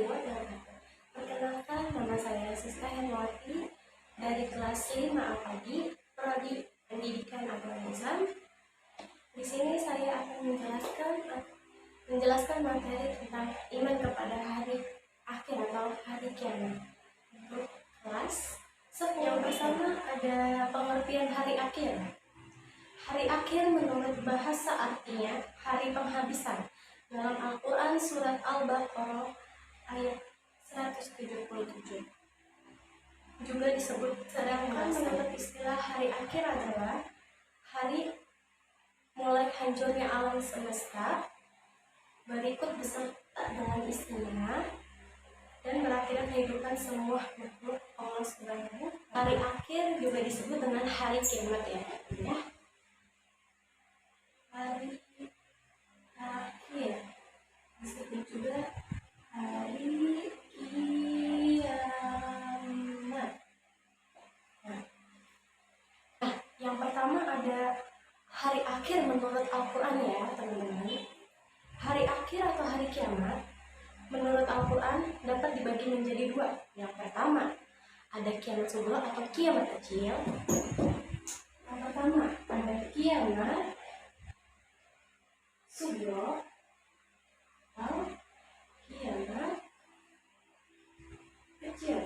wabarakatuh. Perkenalkan, nama saya Siska Hermawati dari kelas 5A Pagi, Prodi Pendidikan Agama Islam. Di sini saya akan menjelaskan materi tentang iman kepada hari akhir atau hari kiamat. Untuk kelas yang bersama ada pengertian hari akhir. Hari akhir menurut bahasa artinya hari penghabisan. Dalam Al-Quran surat Al-Baqarah ayat 177 juga disebut, sedangkan menurut istilah hari akhir adalah hari mulai hancurnya alam semesta, berikut beserta dengan istrinya, dan berakhirnya kehidupan semua makhluk Allah Subhanahu. Hari akhir juga disebut dengan hari kiamat ya. Hari akhir disebut juga hari kiamat. Nah, yang pertama ada hari akhir menurut Al-Quran ya teman-teman. Hari akhir atau hari kiamat menurut Al-Quran dapat dibagi menjadi dua. Yang pertama ada kiamat sughra atau kiamat kecil. Yang pertama ada kiamat sughra atau kiamat kecil.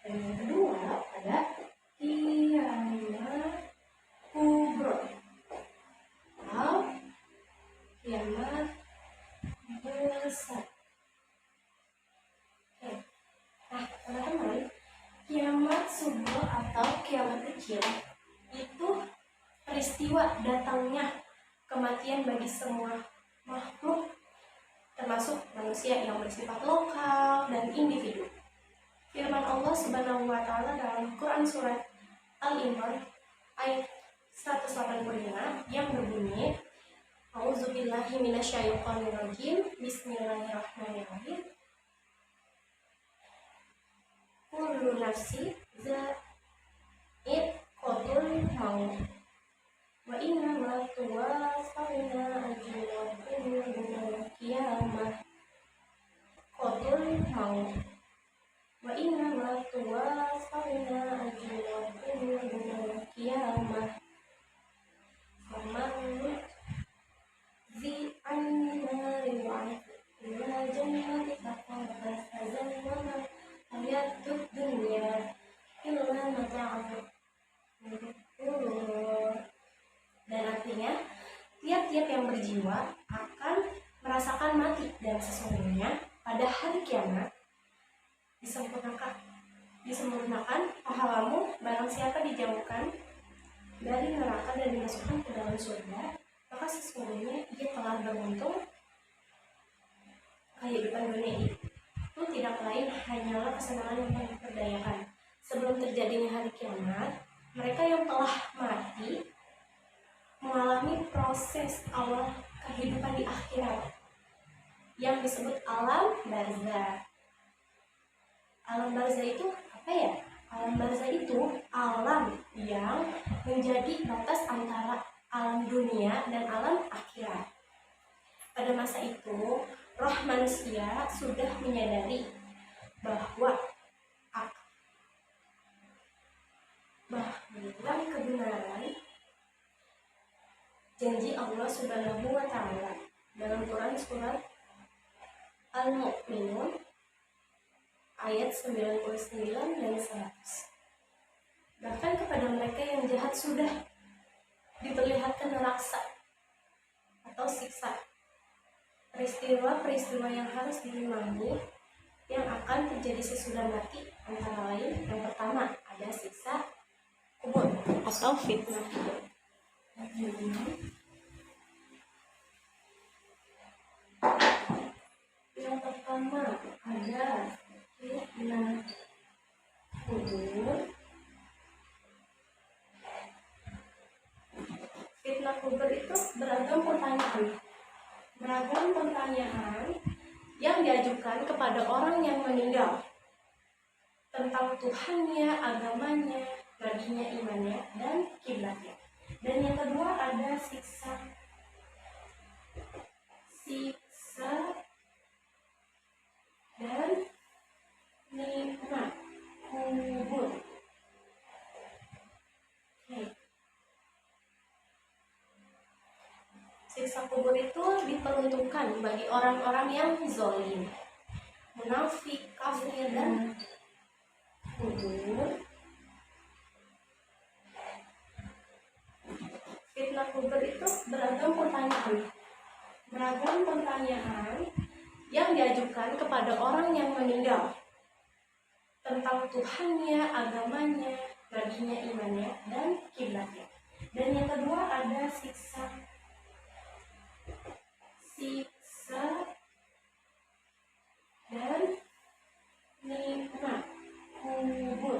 Dan yang kedua ada kiamat kubra atau kiamat besar. Nah teman-teman, kiamat sughra atau kiamat kecil itu peristiwa datangnya kematian bagi semua makhluk, termasuk manusia yang bersifat lokal dan individu. Firman Allah Subhanahu wa Ta'ala dalam Quran surat Al-Imran ayat 185 yang berbunyi, A'udzubillahi minasyaitonirrajim, Bismillahirrahmanirrahim. Kullu nafsi za'iqatul maut wa innama tuwaffawna ajrakum yawmal qiyamah. Qatul maut wa innama tuwaffawna ajrakum yawmal qiyamah. Faman zi an-nari wa ila jannati faqad faza wa ma hayatud dunya illa mata'ul ghurur. Dan artinya tiap-tiap yang berjiwa akan merasakan mati, dan sesungguhnya pada hari kiamat disempurnakan pahalamu barang siapa dijauhkan dari neraka dan dimasukkan ke dalam surga, maka sesungguhnya ia telah beruntung. Kehidupan dunia itu tidak lain hanyalah kesenangan yang memperdayakan. Sebelum terjadinya hari kiamat, mereka yang telah mati mengalami proses awal kehidupan di akhirat yang disebut alam barzah. Alam barzah itu apa ya? Alam barzah itu alam yang menjadi batas antara alam dunia dan alam akhirat. Pada masa itu, roh manusia sudah menyadari bahwa kebenaran janji Allah Subhanahu wa Ta'ala dalam Quran surat Al-Mu'minun ayat 99 dan 100. Bahkan kepada mereka yang jahat sudah diperlihatkan laksa atau siksa, peristiwa-peristiwa yang harus diimani yang akan terjadi sesudah mati, antara lain yang pertama ada siksa kubur atau fitnah kubur. Yang pertama ada fitnah kubur. Fitnah kubur itu beragam pertanyaan yang diajukan kepada orang yang meninggal tentang Tuhannya, agamanya, nabinya, imannya, dan kiblatnya. Dan yang kedua ada siksa Siksa kubur itu diperuntukkan bagi orang-orang yang zalim, munafik, kafir, dan kubur. Fitnah kubur itu beragam pertanyaan yang diajukan kepada orang yang meninggal tentang Tuhannya, agamanya, nabinya, imannya, dan kiblatnya. Dan yang kedua ada siksa dan nikmat kubur.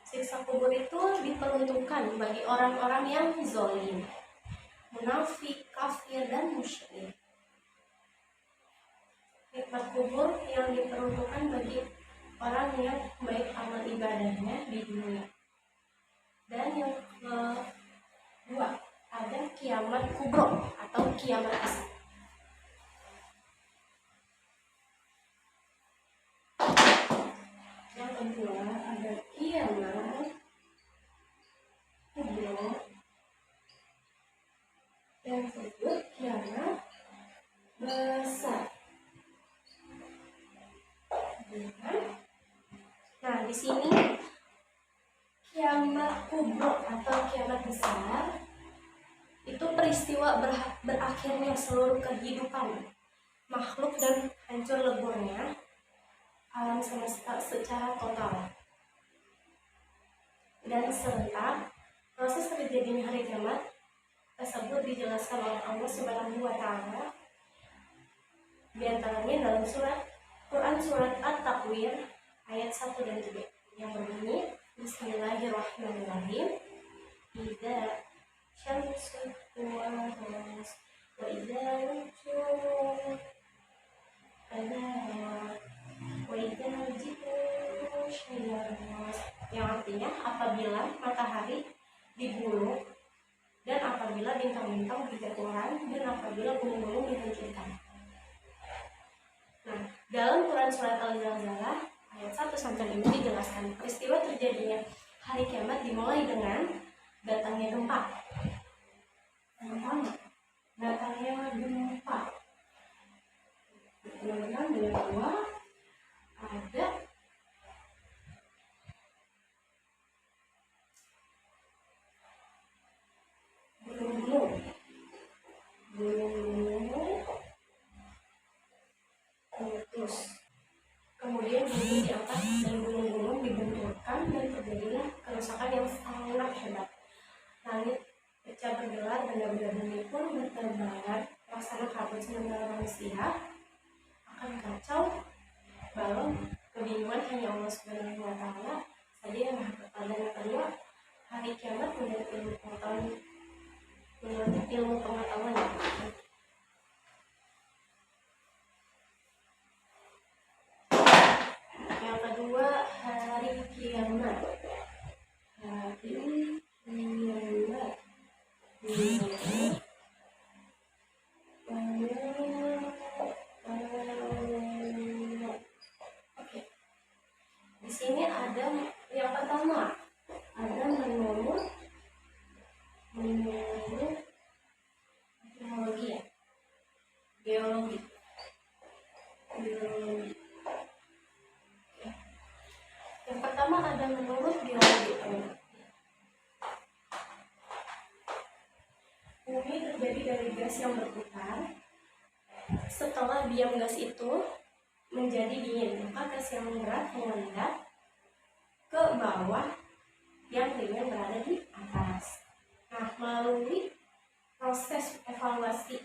Siksa kubur itu diperuntukkan bagi orang-orang yang zalim, munafik, kafir, dan musyrik. Nikmat kubur yang diperuntukkan bagi orang yang baik amal ibadahnya di dunia. Dan yang kedua ada kiamat kubro atau kiamat besar. Yang kedua ada kiamat kubro yang disebut kiamat besar. Nah, di sini kiamat kubro atau kiamat besar itu peristiwa berakhirnya seluruh kehidupan makhluk dan hancur leburnya alam semesta secara total. Dan serentak proses terjadinya hari kiamat tersebut dijelaskan oleh Allah Subhanahu wa Ta'ala di antaranya dalam Quran surat At-Takwir ayat 1 dan 3 yang berbunyi Bismillahirrahmanirrahim. Idza syamsu kuwirat wa idza nujumu kadarat wa idza jibalu syayyarat, yang artinya apabila matahari digulung dan apabila bintang-bintang berjatuhan dan apabila gunung-gunung dihancurkan. Nah, dalam Quran surat Al-Zalzalah ayat 1-5 dijelaskan peristiwa terjadinya hari kiamat dimulai dengan datangnya gempa. Datangnya gempa. Kemudian yang kedua ada gunung-gunung meletus. Kemudian bumi diangkat dan gunung-gunung dibenturkan dan terjadilah kerusakan yang sangat hebat. Langit pecah bergelar, benda-benda bumi pun berterbangan laksana kabut, sementara manusia akan kacau balau. Kebingungan hanya Allah Subhanahu wa Ta'ala saja yang maha kekal. Dan yang kedua, hari kiamat menurut ilmu pengetahuan. Yang kedua, hari kiamat. Di sini ada yang pertama, ada menurut teknologi ya, geologi. Yang pertama ada menurut geologi. Bumi terjadi dari gas yang berputar. Setelah biang gas itu menjadi dingin, maka gas yang berat mengendap ke bawah, yang ringan berada di atas. Nah, melalui proses evolusi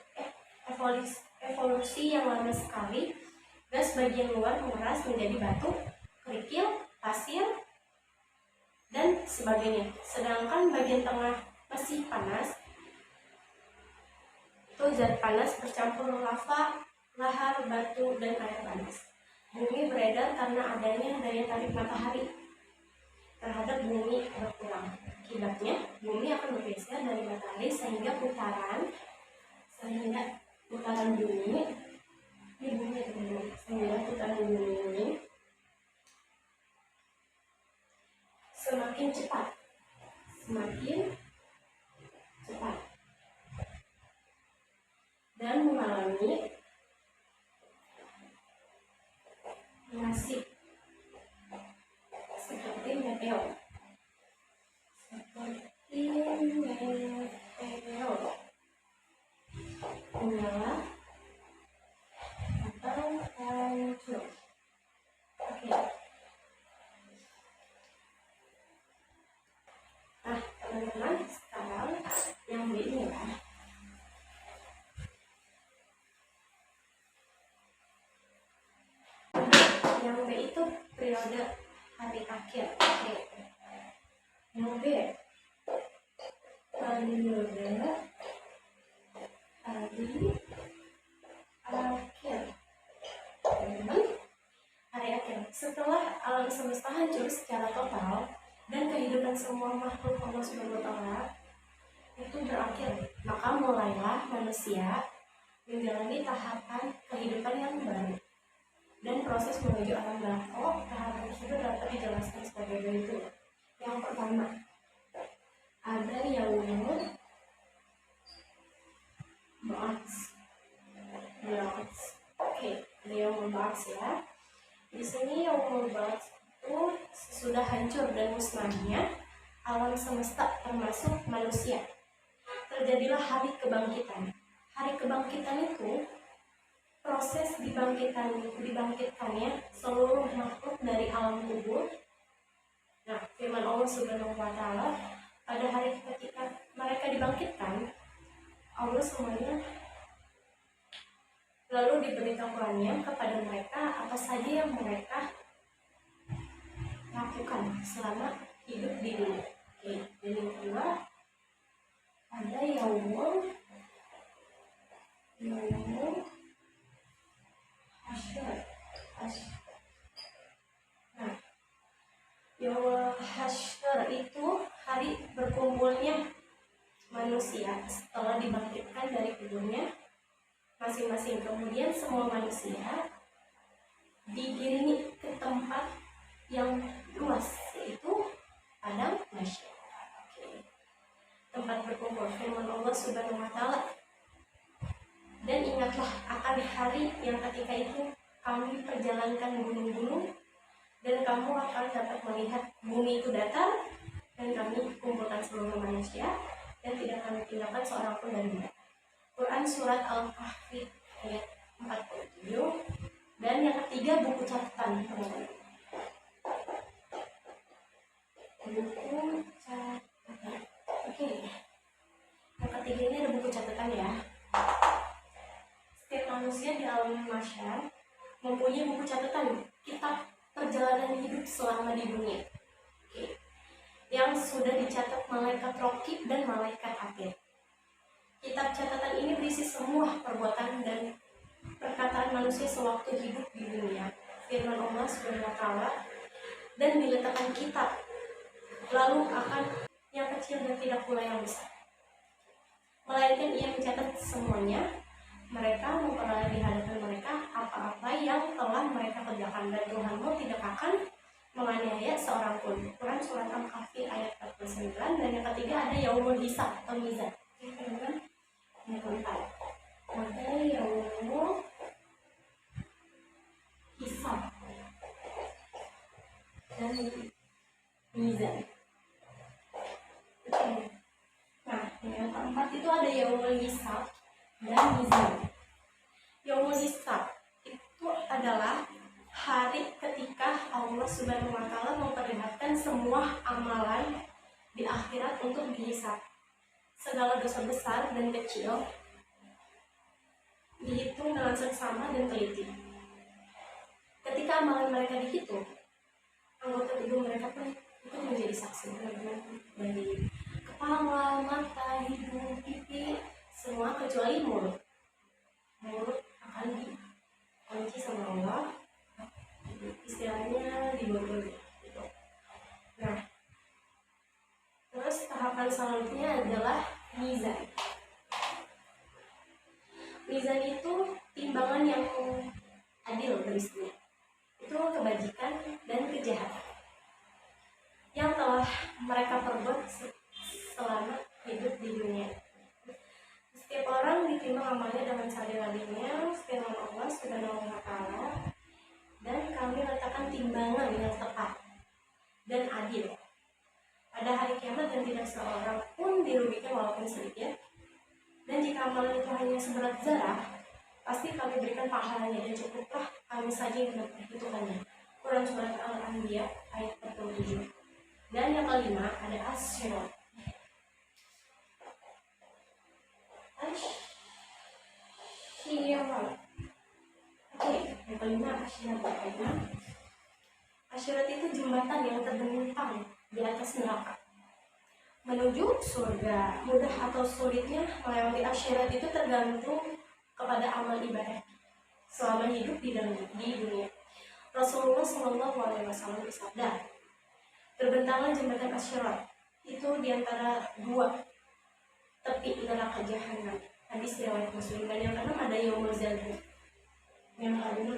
yang lama sekali, gas bagian luar mengeras menjadi batu, kerikil, pasir, dan sebagainya. Sedangkan bagian tengah masih panas. Itu zat panas bercampur lava, lahar, batu, dan air panas. Bumi beredar karena adanya daya tarik matahari terhadap bumi berkurang. Akibatnya, bumi akan bergeser dari matahari sehingga putaran bumi sehingga putaran bumi ini semakin semakin cepat, semakin cepat, dan mengalami nasib seperti meteor. Menyala atau hancur. Oke. Nah, teman-teman, sekarang yang B ini ya. Yang B itu periode hari akhir. Oke. Yang B periode hari akhir. Teman-teman, hari akhir. Setelah alam semesta hancur secara total dan kehidupan semua makhluk Allah Subhanahu wa Ta'ala itu berakhir, maka mulailah manusia menjalani tahapan kehidupan yang baru. Dan proses menuju alam barzakh, tahapan tersebut dapat dijelaskan sebagai berikut. Yang pertama, ada yaumul ba'ts. Oke, ada yaumul ba'ts ya. Di sini yaumul ba'ts itu sudah hancur dan musnahnya alam semesta termasuk manusia. Terjadilah hari kebangkitan. Hari kebangkitan itu proses dibangkitkannya seluruh makhluk dari alam kubur. Nah, firman Allah Subhanahu wa Ta'ala, pada hari ketika mereka dibangkitkan, Allah semuanya lalu diberitahukannya kepada mereka apa saja yang mereka lakukan selama hidup di dunia. Oke, dan yang kedua ada yaumul hasyr. Nah, yaumul hasyr itu hari berkumpulnya manusia setelah dibangkitkan dari kuburnya masing-masing. Kemudian semua manusia digiringi ke tempat yang luas, yaitu padang mahsyar. Tempat berkumpul, firman Allah Subhanahu wa Ta'ala, dan ingatlah akan hari yang ketika itu kami perjalankan gunung-gunung dan kamu akan dapat melihat bumi itu datar, dan kami kumpulkan seluruh manusia dan tidak kami tinggalkan seorang pun dari mereka. Quran Surat Al-Kahfi ayat 47. Dan yang ketiga, buku catatan, teman-teman. Buku catatan. Oke. Yang ketiga ini ada buku catatan ya. Setiap manusia di alam mahsyar mempunyai buku catatan, kitab perjalanan hidup selama di dunia. Oke. Yang sudah dicatat malaikat raqib dan malaikat atid. Kitab catatan ini berisi semua perbuatan dan perkataan manusia sewaktu hidup di dunia. Firman Allah Subhanahu wa Ta'ala, dan diletakkan kitab lalu akan yang kecil dan tidak pula yang besar, melainkan ia mencatat semuanya. Mereka memperoleh di hadapan mereka apa-apa yang telah mereka kerjakan, dan Tuhanmu tidak akan menganiaya seorang pun. Quran Surat Al-Kahfi ayat 49. Dan yang ketiga ada yaumul hisab atau mizan. Yang keempat ada yaumul hisab dan mizan. Nah, yang keempat itu ada yaumul hisab dan mizan. Yaumul hisab itu adalah hari ketika Allah Subhanahu wa Ta'ala memperlihatkan semua amalan di akhirat untuk dihisab. Segala dosa besar dan kecil dihitung dengan seksama dan teliti. Ketika amalan mereka dihitung, anggota tubuh mereka pun itu menjadi saksi, dari kepala, mata, hidung, pipi, semua kecuali mulut. Mulut akan dikunci sama Allah, istilahnya dibobol gitu. Nah, terus tahapan selanjutnya adalah mizan. Mizan itu timbangan yang adil berisinya. Itu kebajikan dan kejahatan. yang telah mereka perbuat selama hidup di dunia. Setiap orang ditimbang amalnya dengan seadil-adilnya firman Allah Subhanahu wa taala, dan kami letakkan timbangan yang tepat dan adil pada hari kiamat, dan tidak seorang pun dirugikan walaupun sedikit. Dan jika amalan itu hanya seberat zarah, pasti kami berikan pahalanya, dan cukuplah kami saja yang memperhitungkannya. Quran Surat Al-Anbiya ayat 47. Dan yang kelima ada as-sirat. Oke, yang kelima asyirat. Asyirat itu jembatan yang terbentang di atas neraka menuju surga. Mudah atau sulitnya melewati asyirat itu tergantung kepada amal ibadah selama hidup di dunia. Rasulullah SAW bersabda, terbentanglah jembatan asyirat itu diantara dua tepi neraka jahanam. Hadis riwayat Muslim. Dan yang keenam ada yaumul zalzal. Yang kelima